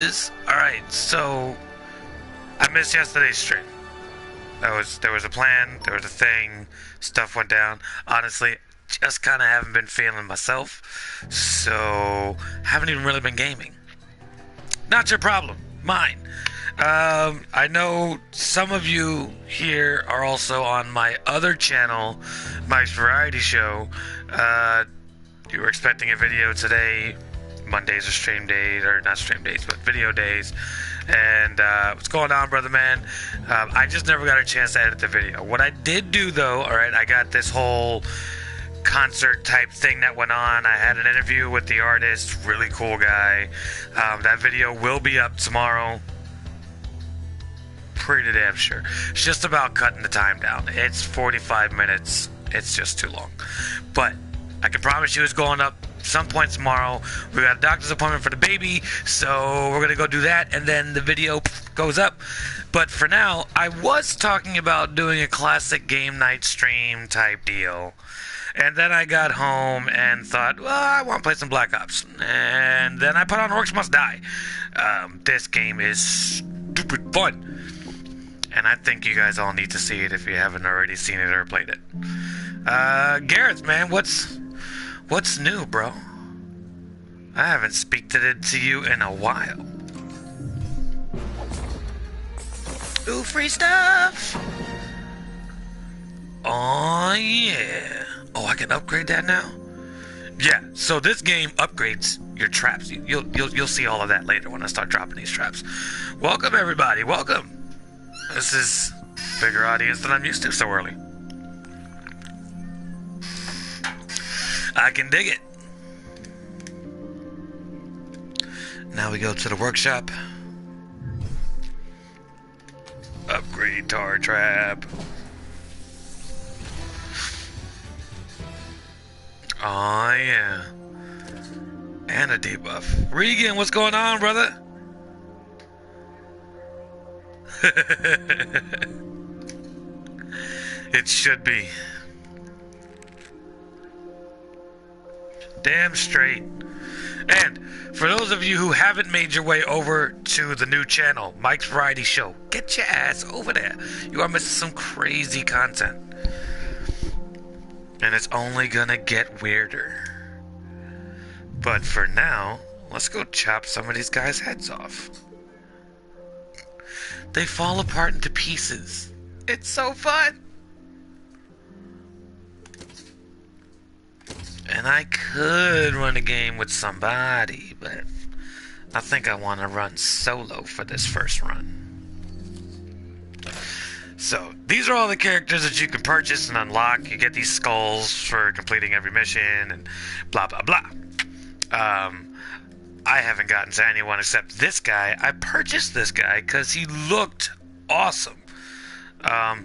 bitches. Alright, so I missed yesterday's stream. There was a plan, there was a thing, stuff went down. Honestly, just kinda haven't been feeling myself. So haven't even really been gaming. Not your problem, mine. I know some of you here are also on my other channel, Mike's Variety Show. You were expecting a video today. Mondays are stream days, or not stream days, but video days. And what's going on, brother man? I just never got a chance to edit the video. What I did do though, alright, I got this whole concert type thing that went on. I had an interview with the artist, really cool guy. That video will be up tomorrow. Pretty damn sure. It's just about cutting the time down. It's 45 minutes. It's just too long. But I can promise you it's going up some point tomorrow. We got a doctor's appointment for the baby, so we're gonna go do that, and then the video goes up. But for now, I was talking about doing a classic game night stream type deal. And then I got home and thought, well, I want to play some Black Ops. And then I put on Orcs Must Die. This game is stupid fun. And I think you guys all need to see it if you haven't already seen it or played it. Garrett, man, what's new, bro? I haven't speaked to you in a while. Ooh, free stuff! Oh, yeah. Oh, I can upgrade that now? Yeah, so this game upgrades your traps. You'll see all of that later when I start dropping these traps. Welcome, everybody. Welcome. This is a bigger audience than I'm used to so early. I can dig it. Now we go to the workshop. Upgrade tar trap. Oh yeah. And a debuff. Regan, what's going on, brother? It should be. Damn straight. And for those of you who haven't made your way over to the new channel, Mike's Variety Show, get your ass over there. You are missing some crazy content. And it's only gonna get weirder. But for now, let's go chop some of these guys' heads off. They fall apart into pieces. It's so fun! And I could run a game with somebody, but I think I want to run solo for this first run. So, these are all the characters that you can purchase and unlock. You get these skulls for completing every mission and blah blah blah. I haven't gotten to anyone except this guy. I purchased this guy because he looked awesome.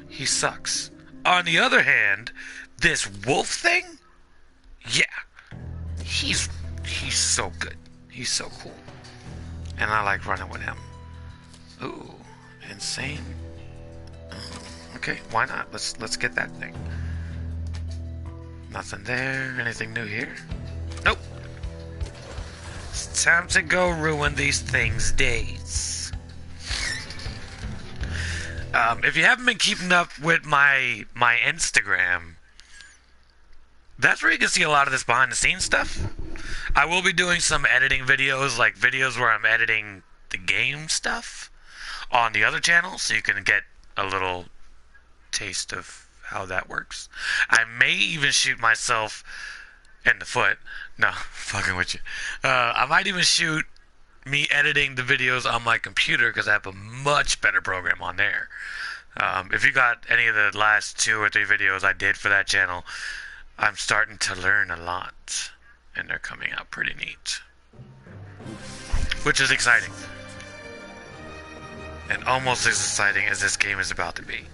He sucks. On the other hand, this wolf thing, yeah, he's so good. He's so cool, and I like running with him. Ooh, insane. Okay, why not? Let's get that thing. Nothing there. Anything new here? Nope. It's time to go ruin these things' days. If you haven't been keeping up with my Instagram, that's where you can see a lot of this behind the scenes stuff. I will be doing some editing videos, like videos where I'm editing the game stuff on the other channel, so you can get a little taste of how that works. I may even shoot myself in the foot. No, fucking with you. I might even shoot me editing the videos on my computer because I have a much better program on there. If you got any of the last 2 or 3 videos I did for that channel, I'm starting to learn a lot, and they're coming out pretty neat, which is exciting, and almost as exciting as this game is about to be.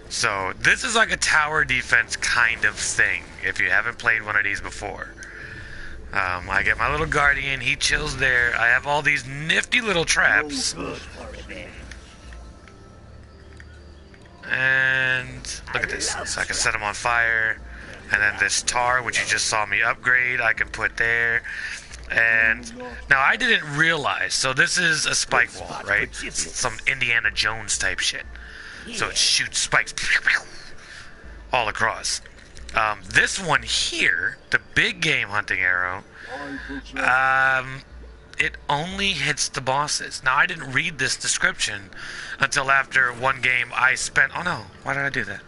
So this is like a tower defense kind of thing, if you haven't played one of these before. I get my little guardian, he chills there. I have all these nifty little traps. And look at this. So I can set them on fire. And then this tar, which you just saw me upgrade, I can put there. And now I didn't realize, so this is a spike wall, right? Some Indiana Jones type shit. So it shoots spikes all across. This one here, the big game hunting arrow, it only hits the bosses. Now I didn't read this description until after one game I spent, oh no, why did I do that?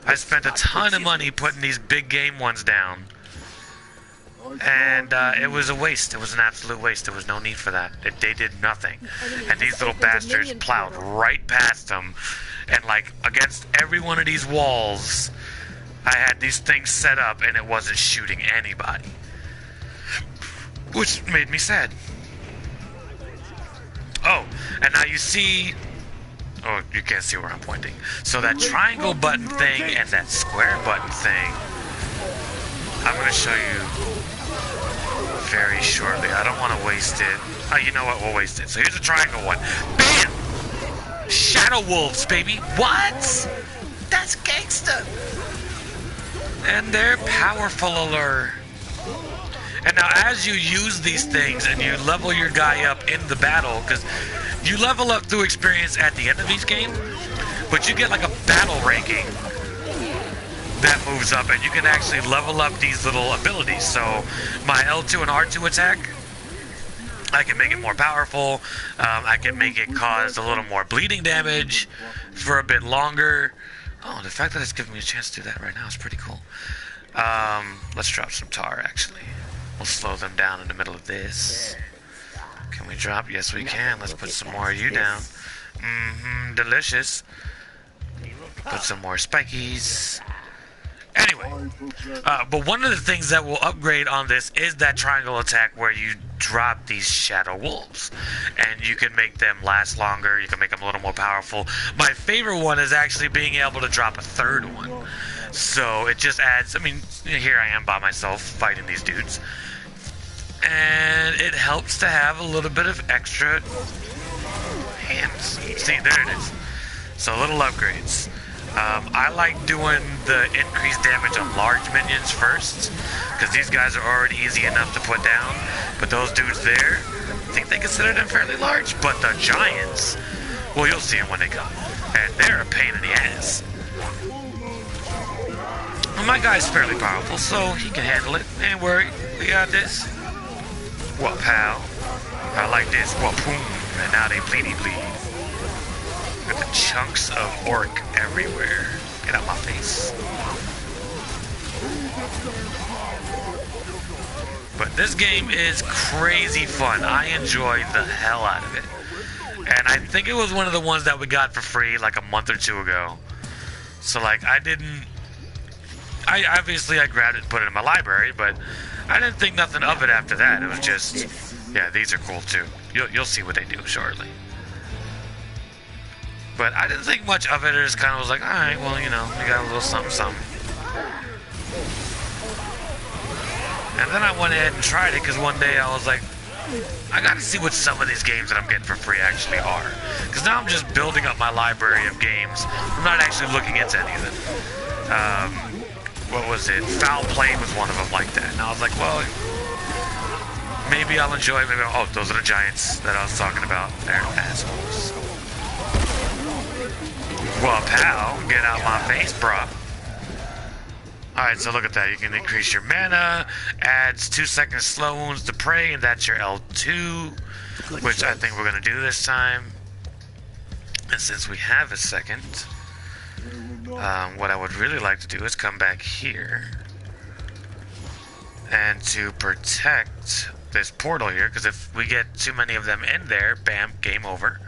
I spent a ton of money putting these big game ones down. And it was a waste. It was an absolute waste. There was no need for that. They did nothing. And these little bastards plowed right past them. And like against every one of these walls, I had these things set up and it wasn't shooting anybody. Which made me sad. Oh, and now you see... Oh, you can't see where I'm pointing. So that triangle button thing and that square button thing, I'm going to show you very shortly. I don't want to waste it. Oh, you know what? We'll waste it. So here's a triangle one. Bam! Shadow wolves, baby. What? That's gangsta. And they're powerful alert. And now as you use these things and you level your guy up in the battle, because you level up through experience at the end of each game, but you get like a battle ranking that moves up, and you can actually level up these little abilities. So my L2 and R2 attack, I can make it more powerful. I can make it cause a little more bleeding damage for a bit longer. Oh, the fact that it's giving me a chance to do that right now is pretty cool. Let's drop some tar, actually. We'll slow them down in the middle of this. Can we drop? Yes, we can. Let's put some more of you down. Delicious. Put some more spikies. Anyway, but one of the things that will upgrade on this is that triangle attack where you drop these shadow wolves. And you can make them last longer, you can make them a little more powerful. My favorite one is actually being able to drop a third one. So it just adds, I mean, here I am by myself fighting these dudes. And it helps to have a little bit of extra hands. See, there it is. So little upgrades. I like doing the increased damage on large minions first, because these guys are already easy enough to put down. But those dudes there, I think they consider them fairly large. But the giants, well, you'll see them when they come. And they're a pain in the ass. Well, my guy's fairly powerful, so he can handle it. Ain't worried. We got this. What, pal? I like this. What, boom. And now they bleedy bleed. Got the chunks of orc everywhere. Get out my face. But this game is crazy fun. I enjoy the hell out of it. And I think it was one of the ones that we got for free like a month or two ago. So like I obviously grabbed it and put it in my library, but I didn't think nothing of it after that. It was just, yeah, these are cool too. You'll see what they do shortly. But I didn't think much of it. It just kind of was like, alright, well, you know, we got a little something, something. And then I went ahead and tried it, because one day I was like, I gotta see what some of these games that I'm getting for free actually are. Because now I'm just building up my library of games. I'm not actually looking into any of them. What was it? Foul Play was one of them like that. And I was like, well, maybe I'll enjoy it. Maybe oh, those are the giants that I was talking about. They're assholes. Well, pal, get out my face, brah. Alright, so look at that. You can increase your mana, adds 2 seconds slow wounds to prey, and that's your L2, which I think we're going to do this time. And since we have a second, what I would really like to do is come back here. And to protect this portal here, because if we get too many of them in there, bam, game over.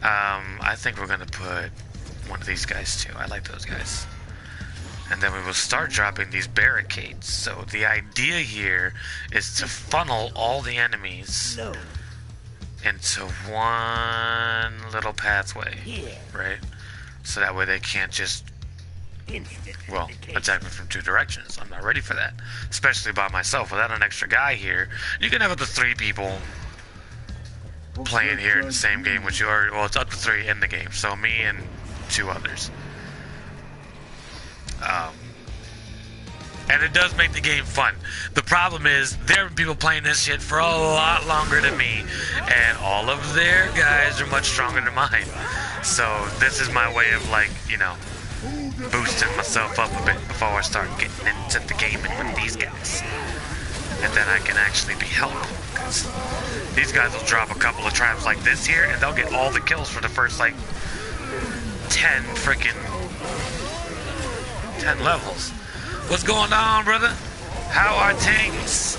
I think we're going to put one of these guys too. I like those guys. And then we will start dropping these barricades. So the idea here is to funnel all the enemies into one little pathway, right? So that way they can't just, well, attack me from 2 directions. I'm not ready for that, especially by myself. Without an extra guy here, you can have up to 3 people playing here in the same game, which you already, well, it's up to 3 in the game. So me and 2 others. and it does make the game fun. The problem is, there are people playing this shit for a lot longer than me, and all of their guys are much stronger than mine. So this is my way of, like, you know, boosting myself up a bit before I start getting into the gaming with these guys. And then I can actually be helped, because these guys will drop a couple of traps like this here, and they'll get all the kills for the first, like, 10 freaking 10 levels. What's going on, brother? How are things?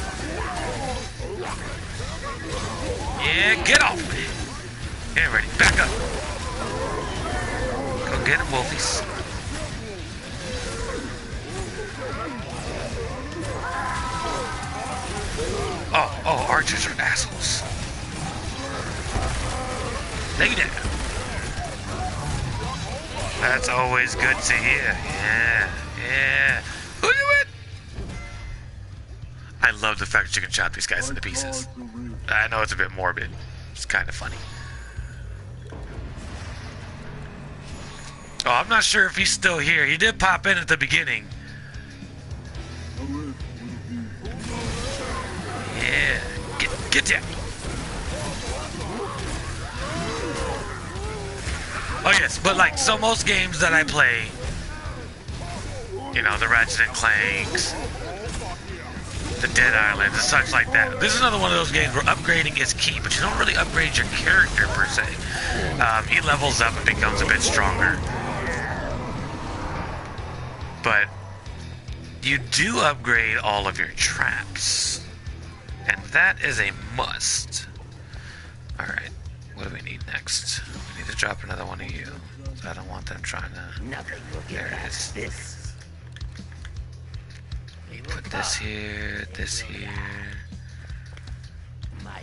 Yeah, get off me. Get ready, back up. Go get him, wolfies. Oh, archers are assholes. Take it down. That's always good to hear. Yeah. Who you with? I love the fact that you can chop these guys into pieces. I know it's a bit morbid. It's kind of funny. Oh, I'm not sure if he's still here. He did pop in at the beginning. Yeah. Get down. Oh yes, but like, so most games that I play, you know, the Ratchet and Clanks, the Dead Island, and such like that. This is another one of those games where upgrading is key, but you don't really upgrade your character per se. He levels up and becomes a bit stronger. But you do upgrade all of your traps. And that is a must. Alright, what do we need next? We need to drop another one of you. I don't want them trying to... Nothing will get there it is. This. Put this here,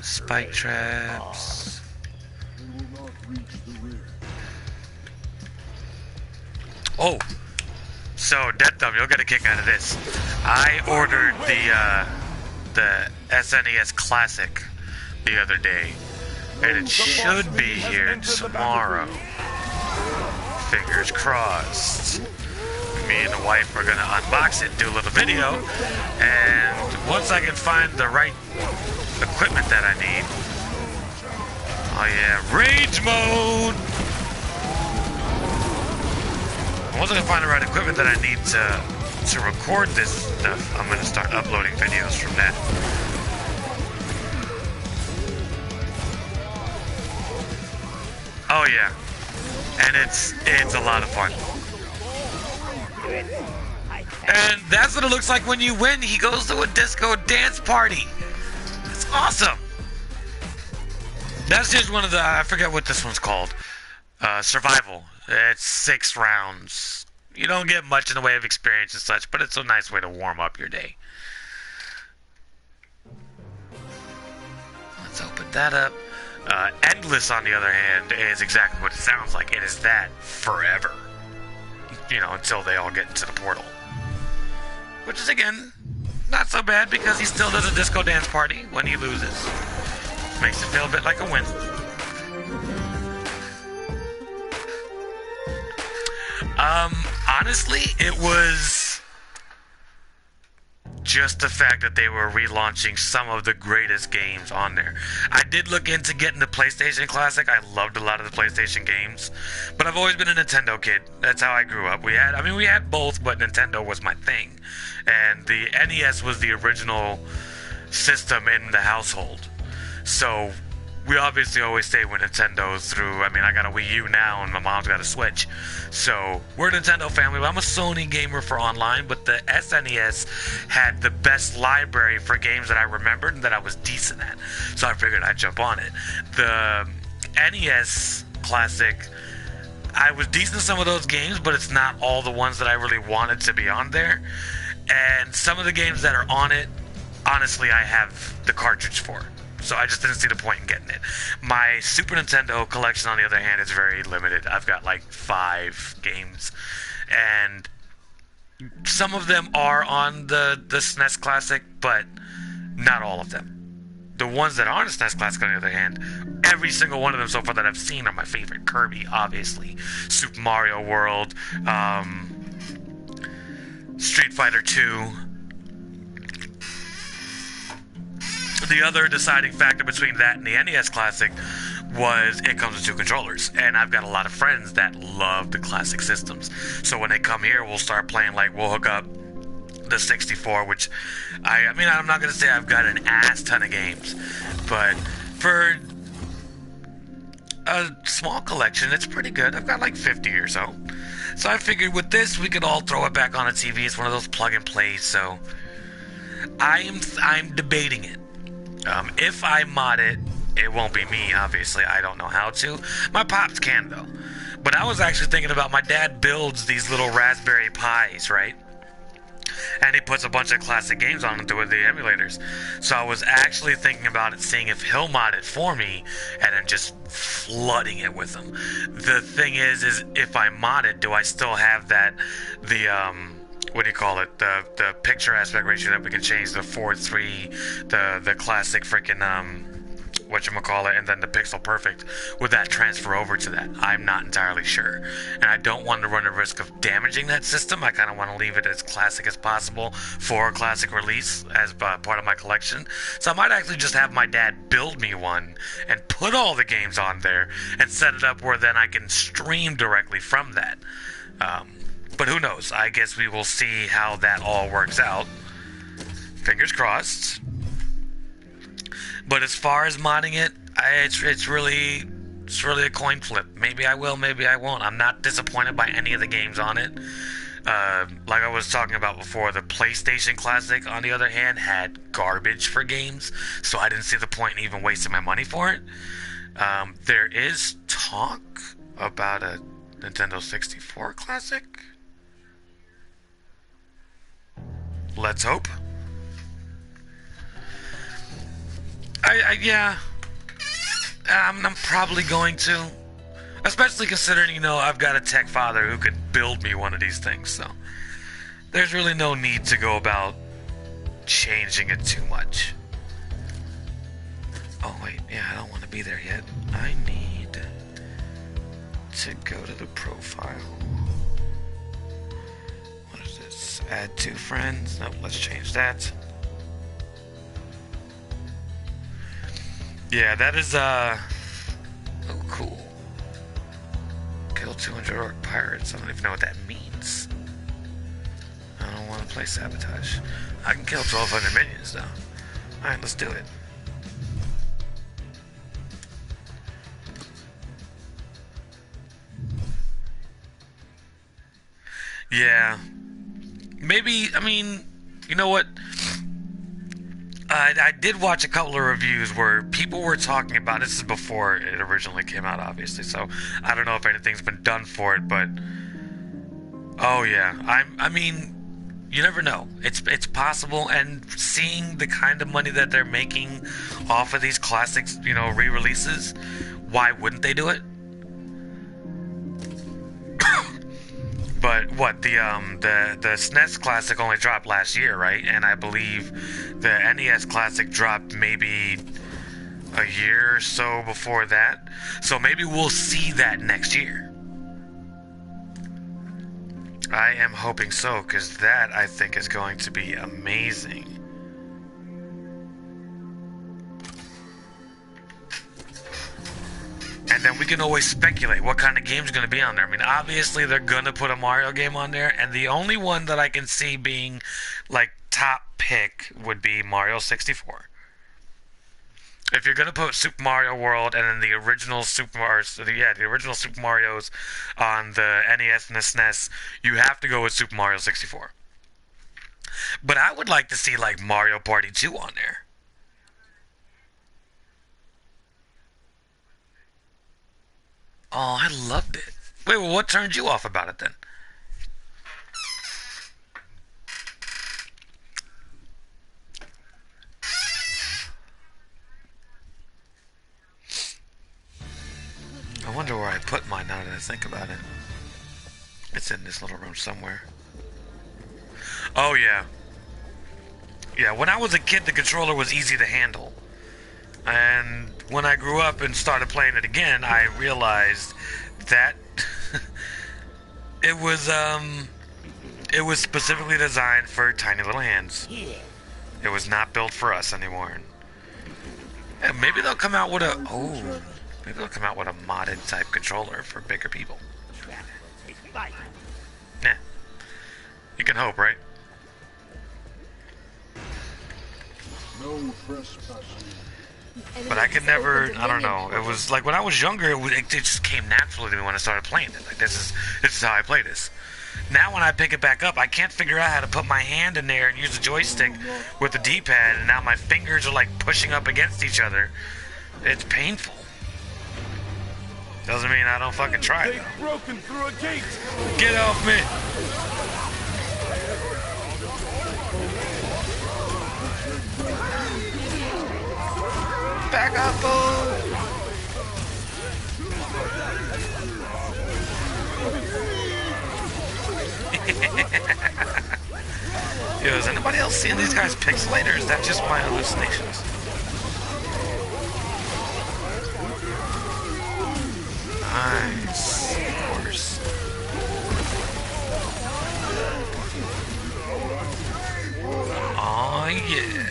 spike traps. Oh! So, Dead Thumb, you'll get a kick out of this. I ordered the SNES Classic the other day, and it should be here tomorrow. Fingers crossed. Me and the wife are gonna unbox it, do a little video, and once I can find the right equipment that I need. Oh yeah, rage mode! Once I can find the right equipment that I need to record this stuff, I'm gonna start uploading videos from that. Oh yeah, and it's a lot of fun. And that's what it looks like when you win. He goes to a disco dance party. It's awesome. That's just one of the, I forget what this one's called. Survival. It's 6 rounds. You don't get much in the way of experience and such, but it's a nice way to warm up your day. Let's open that up. Endless, on the other hand, is exactly what it sounds like. It is that forever. You know, until they all get into the portal. Which is, again, not so bad, because he still does a disco dance party when he loses. Makes it feel a bit like a win. Honestly, it was just the fact that they were relaunching some of the greatest games on there. I did look into getting the PlayStation Classic. I loved a lot of the PlayStation games, but I've always been a Nintendo kid. That's how I grew up. We had both, but Nintendo was my thing. And the NES was the original system in the household. So we obviously always stay with Nintendo through, I got a Wii U now, and my mom's got a Switch. So we're a Nintendo family. I'm a Sony gamer for online, but the SNES had the best library for games that I remembered and that I was decent at. So I figured I'd jump on it. The NES Classic, I was decent at some of those games, but it's not all the ones that I really wanted to be on there. And some of the games that are on it, honestly, I have the cartridge for. So I just didn't see the point in getting it. My Super Nintendo collection, on the other hand, is very limited. I've got like 5 games. And some of them are on the SNES Classic, but not all of them. The ones that aren't SNES Classic, on the other hand, every single one of them so far that I've seen are my favorite. Kirby, obviously. Super Mario World. Street Fighter 2. The other deciding factor between that and the NES Classic was it comes with 2 controllers, and I've got a lot of friends that love the classic systems. So when they come here, we'll start playing, like, we'll hook up the 64, which I mean, I'm not gonna say I've got an ass ton of games, but for a small collection, it's pretty good. I've got like 50 or so. So I figured with this, we could all throw it back on a TV. It's one of those plug and plays. So I'm debating it. If I mod it, it won't be me, obviously. I don't know how to. My pops can, though. But I was actually thinking about, my dad builds these little Raspberry Pis, right? And he puts a bunch of classic games on them with the emulators. So I was actually thinking about it, seeing if he'll mod it for me, and then just flooding it with them. The thing is if I mod it, do I still have that, what do you call it? The picture aspect ratio that we can change, the 4:3, the classic freaking whatchamacallit, and then the pixel perfect. Would that transfer over to that? I'm not entirely sure. And I don't want to run the risk of damaging that system. I kind of want to leave it as classic as possible for a classic release as part of my collection. So I might actually just have my dad build me one and put all the games on there and set it up where then I can stream directly from that. But who knows? I guess we will see how that all works out. Fingers crossed. But as far as modding it, it's really a coin flip. Maybe I will, maybe I won't. I'm not disappointed by any of the games on it. Like I was talking about before, the PlayStation Classic, on the other hand, had garbage for games, so I didn't see the point in even wasting my money for it. There is talk about a Nintendo 64 Classic. Let's hope. Yeah, I'm probably going to, especially considering, you know, I've got a tech father who could build me one of these things, so there's really no need to go about changing it too much. Oh wait, yeah, I don't want to be there yet. I need to go to the profile. What is this? Add 2 friends. Nope, let's change that. Yeah, that is, oh, cool. Kill 200 orc pirates. I don't even know what that means. I don't want to play sabotage. I can kill 1,200 minions, though. Alright, let's do it. Yeah. Maybe, I mean, you know what? I did watch a couple of reviews where people were talking about, this is before it originally came out, obviously, so I don't know if anything's been done for it, but oh yeah, I mean, you never know. It's possible, and seeing the kind of money that they're making off of these classics, you know, re-releases, why wouldn't they do it? But what, the SNES Classic only dropped last year, right? And I believe the NES Classic dropped maybe a year or so before that. So maybe we'll see that next year. I am hoping so, because that, I think, is going to be amazing. And then we can always speculate what kind of game's going to be on there. I mean, obviously they're going to put a Mario game on there, and the only one that I can see being, like, top pick would be Mario 64. If you're going to put Super Mario World and then the original Super Mario, the original Super Marios on the NES and the SNES, you have to go with Super Mario 64. But I would like to see, like, Mario Party 2 on there. Oh, I loved it. Wait, well, what turned you off about it then? I wonder where I put mine now that I think about it. It's in this little room somewhere. Oh, yeah. Yeah, when I was a kid, the controller was easy to handle. And when I grew up and started playing it again, I realized that it was specifically designed for tiny little hands. It was not built for us anymore. Yeah, maybe they'll come out with a maybe they'll come out with a modded type controller for bigger people. Yeah, you can hope, right? No trespassing. But I could never. I don't know. It was like when I was younger, it just came naturally to me when I started playing it. Like this is how I play this. Now when I pick it back up, I can't figure out how to put my hand in there and use the joystick with the D-pad, and now my fingers are like pushing up against each other. It's painful. Doesn't mean I don't fucking try it. They've broken through a gate. Get off me! Back up, fool! Yo, is anybody else seeing these guys pixelated, or is that just my hallucinations? Nice. Of course. Oh, yeah.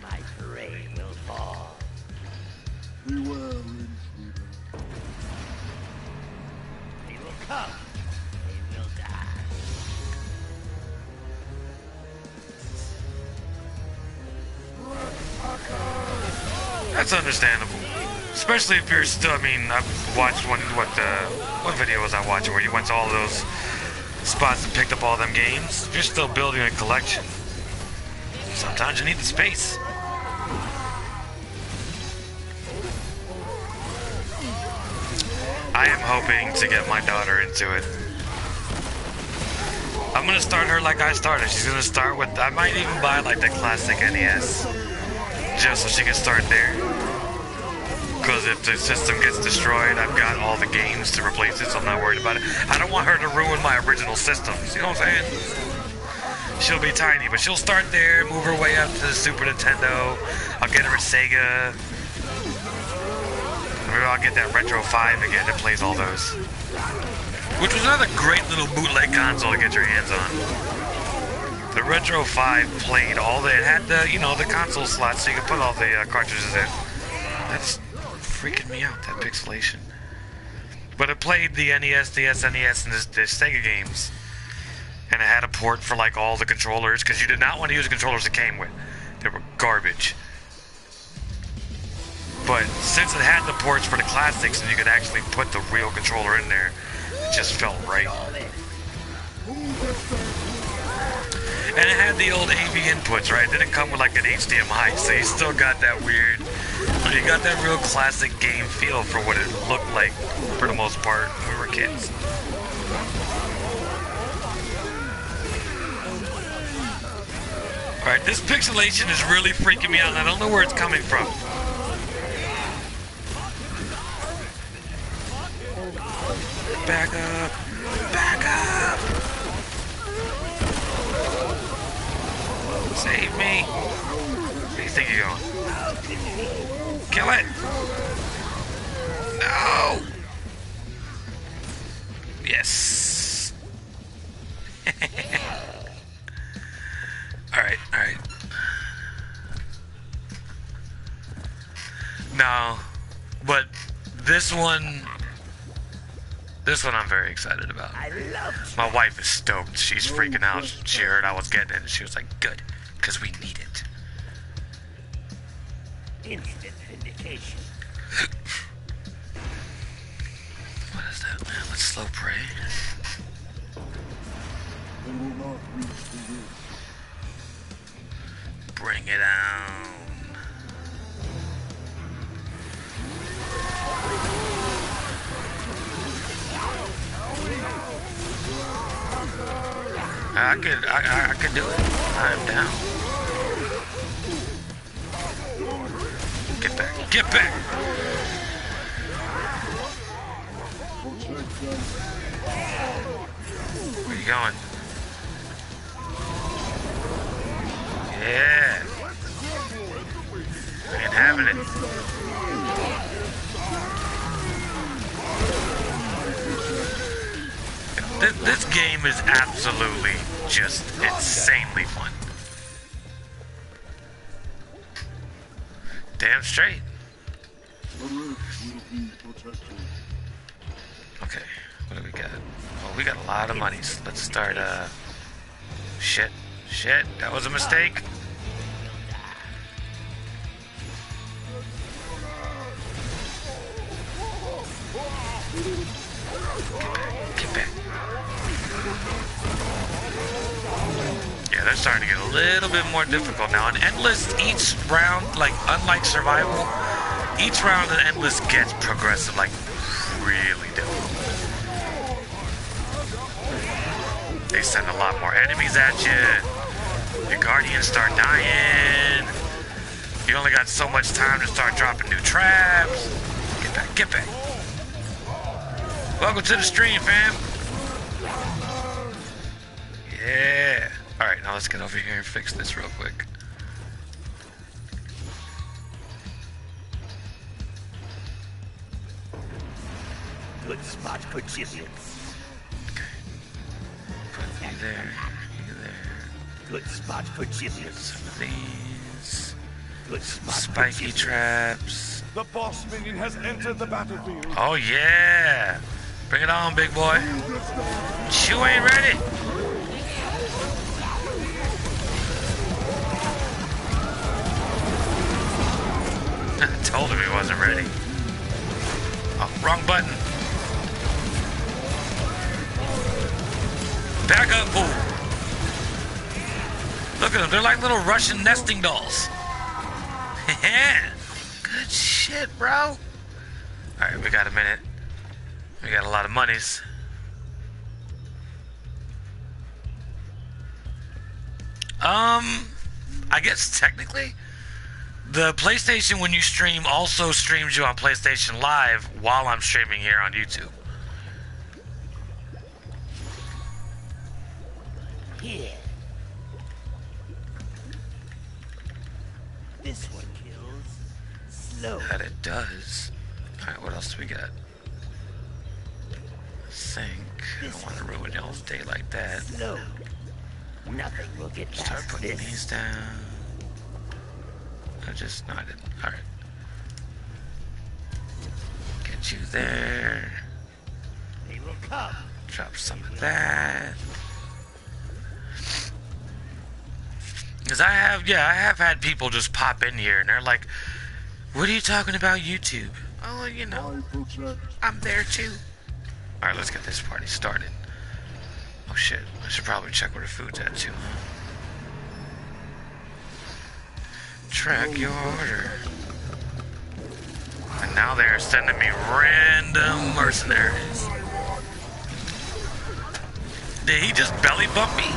My prey will fall. Beware, intruder. They will come. They will die. That's understandable. Especially if you're still, I mean, I've watched what video was I watching where you went to all those spots and picked up all them games. If you're still building a collection, sometimes you need the space. I am hoping to get my daughter into it. I'm gonna start her like I started. She's gonna start with, I might even buy like the classic NES, just so she can start there. Because if the system gets destroyed, I've got all the games to replace it, so I'm not worried about it. I don't want her to ruin my original system. You know what I'm saying? She'll be tiny, but she'll start there, move her way up to the Super Nintendo. I'll get her a Sega. Maybe I'll get that Retro 5 again that plays all those. Which was another great little bootleg console to get your hands on. The Retro 5 played all the, it had the, you know, the console slots so you could put all the cartridges in. That's freaking me out, that pixelation. But it played the NES, the SNES, and the Sega games. And it had a port for like all the controllers, because you did not want to use the controllers it came with. They were garbage. But since it had the ports for the classics and you could actually put the real controller in there, it just felt right. And it had the old AV inputs, right? It didn't come with like an HDMI, so you still got that weird, you got that real classic game feel for what it looked like for the most part when we were kids. Alright, this pixelation is really freaking me out and I don't know where it's coming from. Back up! Back up! Save me! Where do you think you're going? Kill it! No! Yes! Alright, alright. No, but this one I'm very excited about. My wife is stoked. She's freaking out. She heard I was getting it and she was like, good, because we need it. Instant vindication. What is that, man? Let's slow pray. They will not reach the roof. Bring it on. I could do it. I'm down. Get back. Get back! Where you going? Yeah. I ain't having it. This game is absolutely just insanely fun. Damn straight. The rift will be protected. Okay, what do we got? Oh, we got a lot of monies. Let's start, shit. Shit, that was a mistake. Get back. Yeah, they're starting to get a little bit more difficult now. And Endless, each round, like, unlike Survival, each round in Endless gets progressive, like, really difficult. They send a lot more enemies at you. Your Guardians start dying. You only got so much time to start dropping new traps. Get back, get back. Welcome to the stream, fam. Yeah. Alright, now let's get over here and fix this real quick. Good spot for giblets. Okay. Put you there, you there. Good spot for giblets. Some of these. Good spot Spiky for giblets. traps. The boss minion has entered the battlefield. Oh yeah! Bring it on, big boy. You ain't ready. I told him he wasn't ready. Oh, wrong button. Back up, fool. Look at them. They're like little Russian nesting dolls. Good shit, bro. Alright, we got a minute. We got a lot of monies. I guess technically, the PlayStation when you stream also streams you on PlayStation Live while I'm streaming here on YouTube. Here. This one kills slow. That it does. Alright, what else do we got? I think. I don't want to ruin y'all's day like that. Slow. Nothing will get past Start putting this. these down. I just nodded. Alright. Get you there. They will come. Drop some of that. Because I have had people just pop in here and they're like, what are you talking about YouTube? Oh, you know, I protect. I'm there too. Alright, let's get this party started. Oh shit, I should probably check where the food's at too. Track your order. And now they're sending me random mercenaries. Did he just belly bump me?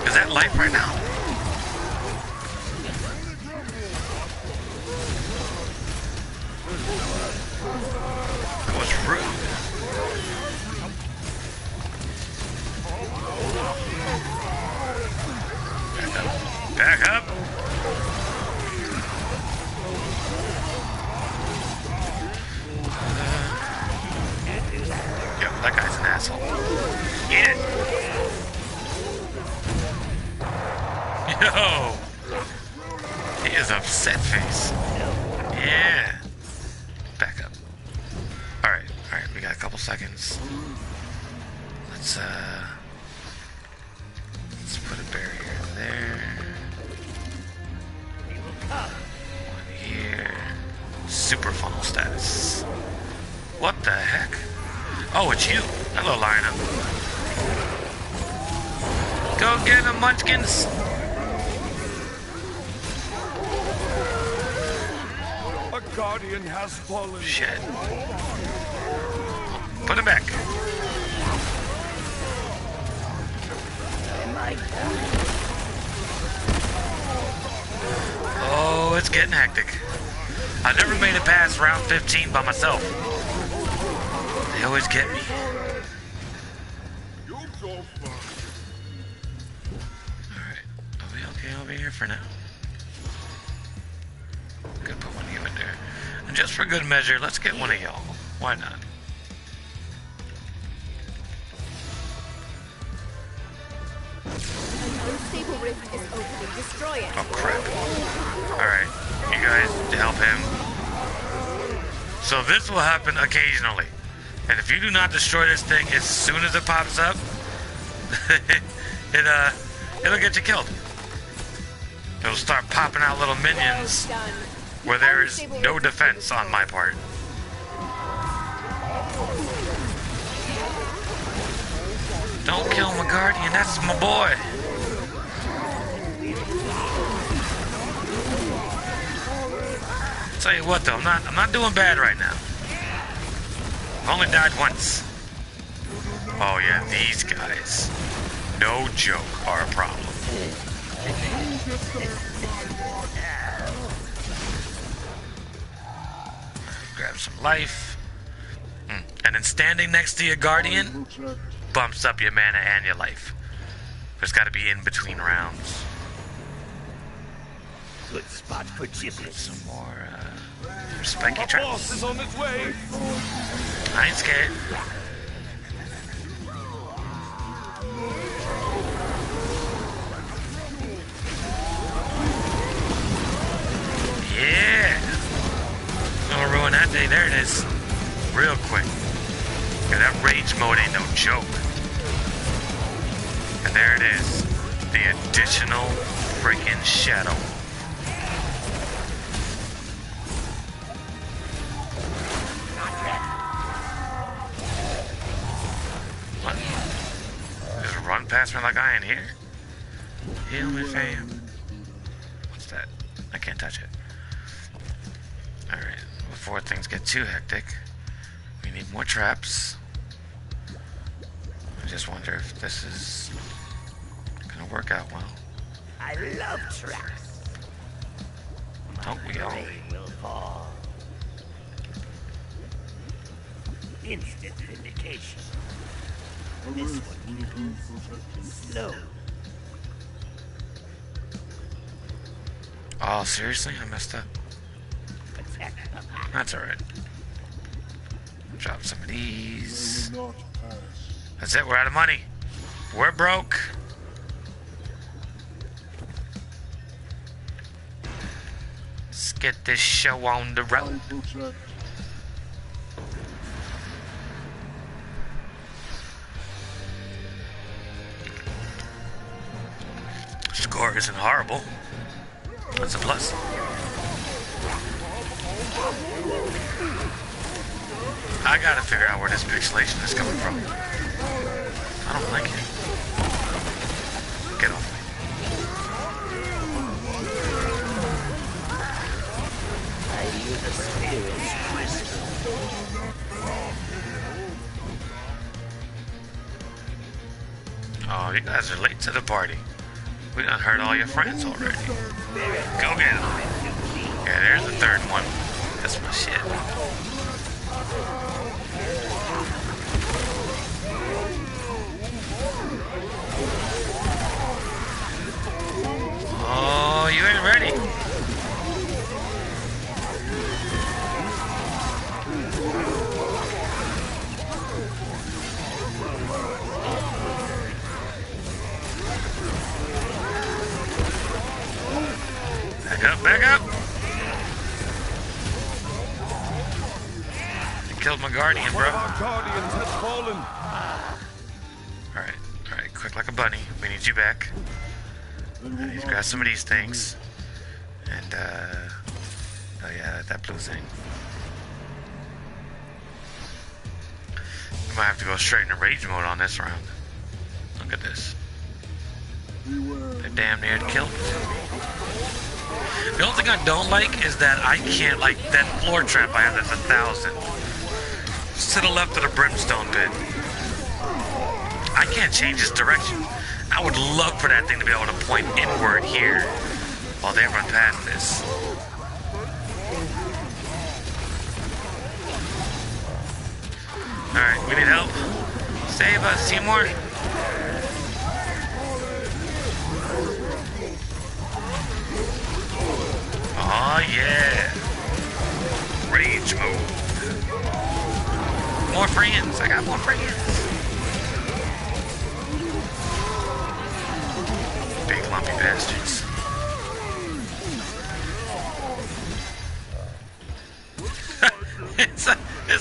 Is that life right now? That was rude. Back up. Yo, that guy's an asshole. Get it. Yo. He is upset face. Yeah. Back up. Alright, we got a couple seconds. Let's put a barrier there. One here. Super funnel status. What the heck? Oh, it's you. Hello, Lina. Go get him, munchkins. A guardian has fallen. Shit. Put him back. Oh, it's getting hectic. I never made it past round 15 by myself. They always get me. Alright, are we okay over here for now? Could put one of you in there. And just for good measure, let's get one of y'all. Why not? An unstable rift is open. Destroy it. Oh crap. Alright, you guys to help him. So this will happen occasionally. And if you do not destroy this thing as soon as it pops up, it'll get you killed. It'll start popping out little minions where there is no defense on my part. Don't kill my guardian, that's my boy. Tell you what though, I'm not doing bad right now. I've only died once. Oh yeah, these guys, no joke, are a problem. Grab some life. And then standing next to your guardian bumps up your mana and your life. There's got to be in between rounds. Good spot for giblets. Some more spiky traps. Boss is on its way. I ain't scared. Yeah. Gonna ruin that day. There it is. Real quick. Yeah, that rage mode ain't no joke. And there it is. The additional freaking shadow. What? Just run past me like I ain't here? Heal me, fam. What's that? I can't touch it. Alright, before things get too hectic, we need more traps. I just wonder if this is gonna work out well. I love traps. Don't we all? Rain will fall. Instant vindication. This one slow. Oh, seriously? I messed up. Protect the pack. That's alright. Drop some of these. Not pass. That's it, we're out of money. We're broke. Let's get this show on the I road. protect. Score isn't horrible. That's a plus. I gotta figure out where this pixelation is coming from. I don't like it. Get off me. I hear the spirits whisper. Oh, you guys are late to the party. We done heard all your friends already. Go get them. Yeah, there's the third one. That's my shit. Oh, you ain't ready. Back up, back up. You killed my guardian, One bro. of our guardians has fallen. Alright, quick like a bunny. We need you back. I need to grab some of these things. And, oh yeah, that blue thing. We might have to go straight into rage mode on this round. Look at this. They're damn near killed. The only thing I don't like is that I can't, like, that floor trap I have that's 1,000. It's to the left of the brimstone pit. I can't change its direction. I would love for that thing to be able to point inward here while they run past this. Alright, we need help. Save us, Seymour. Oh yeah. Rage mode. More friends. I got more friends. Big lumpy bastards.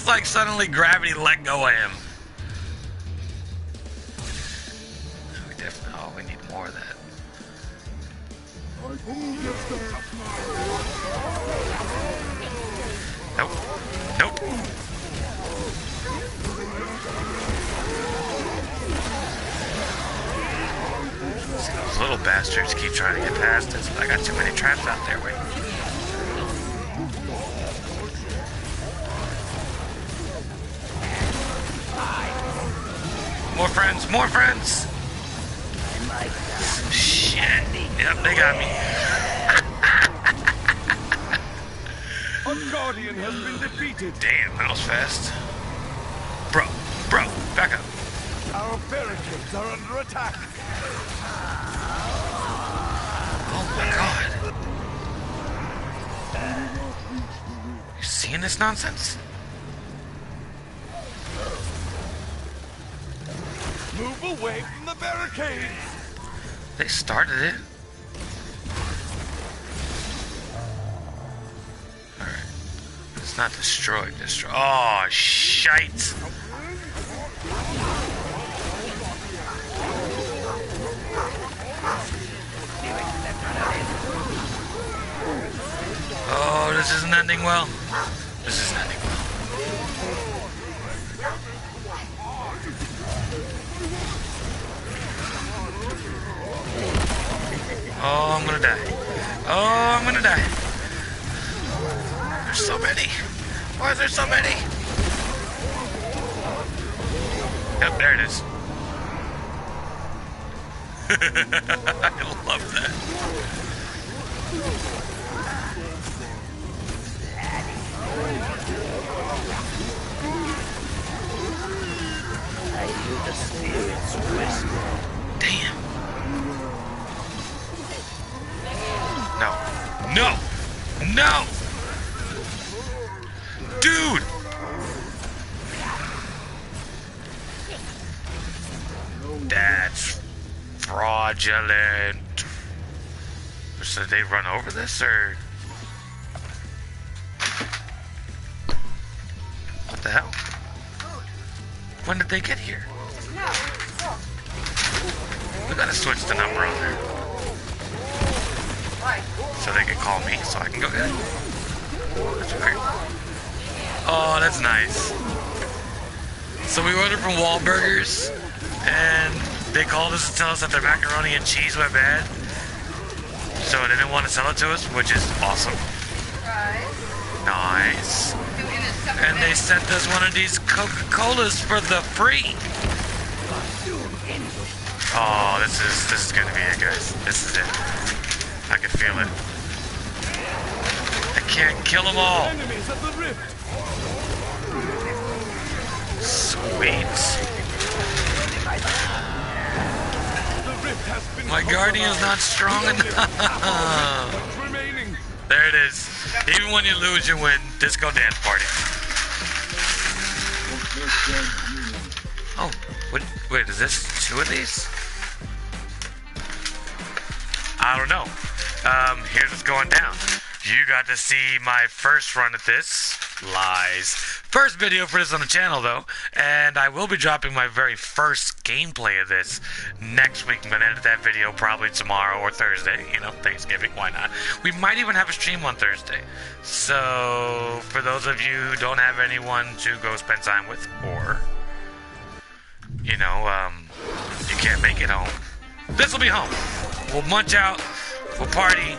just like suddenly gravity let go of him. We definitely, oh, we need more of that. Nope. Nope. See, those little bastards keep trying to get past us, but I got too many traps out there waiting. More friends, more friends! Shit. Yep, they got me. A guardian has been defeated. Damn, that was fast. Bro, back up. Our barricades are under attack. Oh my god. You seeing this nonsense? Move away from the barricades. They started it. Alright. It's not destroyed. Oh, shite. Oh, this isn't ending well. This isn't ending well. Oh, I'm gonna die. Oh, I'm gonna die. There's so many. Why is there so many? Yep, there it is. I love that. I hear the spirits whisper. Damn. No. No! No! Dude! That's fraudulent. So did they run over this, or? What the hell? When did they get here? We gotta switch the number on there. So they can call me, so I can go get it. That's weird. Oh, that's nice. So we ordered from Wahlburgers, and they called us to tell us that their macaroni and cheese went bad. So they didn't want to sell it to us, which is awesome. Nice. And they sent us one of these Coca-Colas for the free. Oh, this is gonna be it, guys. This is it. I can feel it. I can't kill them all. Enemies at the rift. Sweet. The rift has been My guardian's not strong enough. What's remaining? There it is. Even when you lose, you win. Disco dance party. Oh, wait, is this two of these? I don't know. Here's what's going down. You got to see my first run at this. Lies. First video for this on the channel, though. And I will be dropping my very first gameplay of this next week. I'm going to edit that video probably tomorrow or Thursday. You know, Thanksgiving. Why not? We might even have a stream on Thursday. So, for those of you who don't have anyone to go spend time with, or, you know, you can't make it home, this will be home. We'll munch out. We'll party.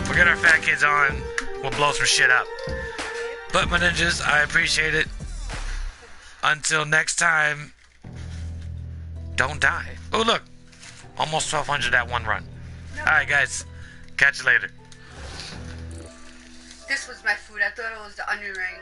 We'll get our fat kids on. We'll blow some shit up. But my ninjas, I appreciate it. Until next time, don't die. Oh, look. Almost 1,200 at one run. Alright, guys. Catch you later. This was my food. I thought it was the onion ring.